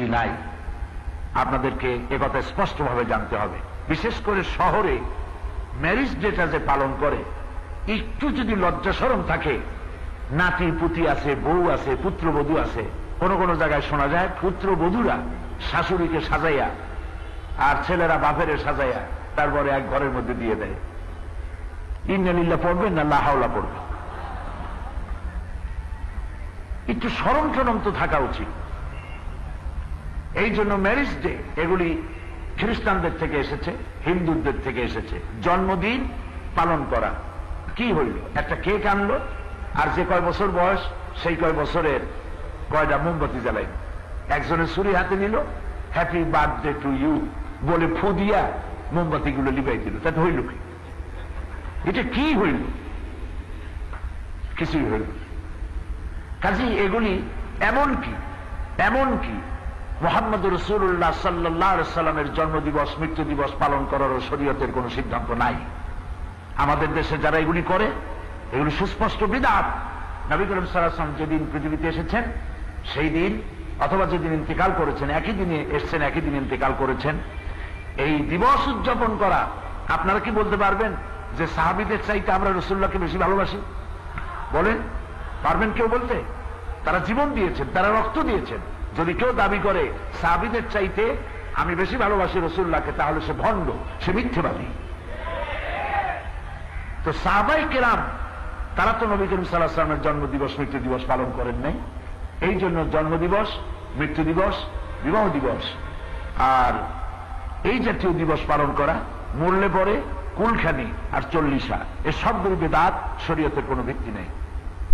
ভিত্তি নাই। আপনাদেরকে একথা স্পষ্টভাবে জানতে হবে। বিশেষ করে শহরে ম্যারেজ ডেটা যে পালন করে, একটু যদি লজ্জা শরম থাকে, নাতি পুতি আছে, বউ আছে, পুত্রবধূ আছে, কোন কোন জায়গায় শোনা যায় পুত্রবধূরা শাশুড়িকে সাজাইয়া আর ছেলেরা বাপের সাজাইয়া তারপরে এক ঘরের মধ্যে দিয়ে দেয়। ইন্না লিল্লাহ পড়বেন না লা হাওলা পড়বেন? একটু শরম টরম তো থাকা উচিত। এই জন্য ম্যারেজ ডে এগুলি খ্রিস্টানদের থেকে এসেছে, হিন্দুদের থেকে এসেছে। জন্মদিন পালন করা কি হইল? একটা কেক আনলো, আর যে কয় বছর বয়স সেই কয় বছরের কয়টা মোমবাতি জ্বালাই, একজনের ছুরি হাতে নিল, হ্যাপি বার্থডে টু ইউ বলে ফু দিয়া মোমবাতিগুলো লিবাই দিল। তাতে হইল কি? এটা কি হইল? কিছুই হইল। কাজী এগুলি এমনকি মুহাম্মদ রাসূলুল্লাহ সাল্লাল্লাহু আলাইহি সাল্লামের জন্মদিবস, মৃত্যু দিবস পালন করার শরীয়তের কোন সিদ্ধান্ত নাই। আমাদের দেশে যারা এগুলি করে, এগুলি সুস্পষ্ট বিদআত। নবী করিম সাল্লাল্লাহু আলাইহি ওয়াসাল্লাম যেদিন পৃথিবীতে এসেছেন সেই দিন, অথবা যেদিন ইন্তেকাল করেছেন, একই দিনে এসেছেন, একই দিন ইন্তেকাল করেছেন, এই দিবস উদযাপন করা। আপনারা কি বলতে পারবেন যে সাহাবীদের চাইতে আমরা রাসূলুল্লাহকে বেশি ভালোবাসি? বলেন, পারবেন কেউ বলতে? তারা জীবন দিয়েছেন, তারা রক্ত দিয়েছেন। যদি কেউ দাবি করে সাহাবীদের চাইতে আমি বেশি ভালোবাসি রাসূলুল্লাহকে, তাহলে সে ভণ্ড, সে মিথ্যেবাদী। তো সাহাবায়ে কেরাম তারা তো নবী করিম সাল্লাল্লাহু আলাইহি ওয়াসাল্লামের জন্মদিবস, মৃত্যু দিবস পালন করেন নাই। এই জন্য জন্মদিবস, মৃত্যু দিবস, বিবাহ দিবস আর এই জাতীয় দিবস পালন করা মরলে পরে কুলখানি আর চল্লিশা, এ সবগুলো বেদাত, শরীয়তের কোনো ভিত্তি নেই।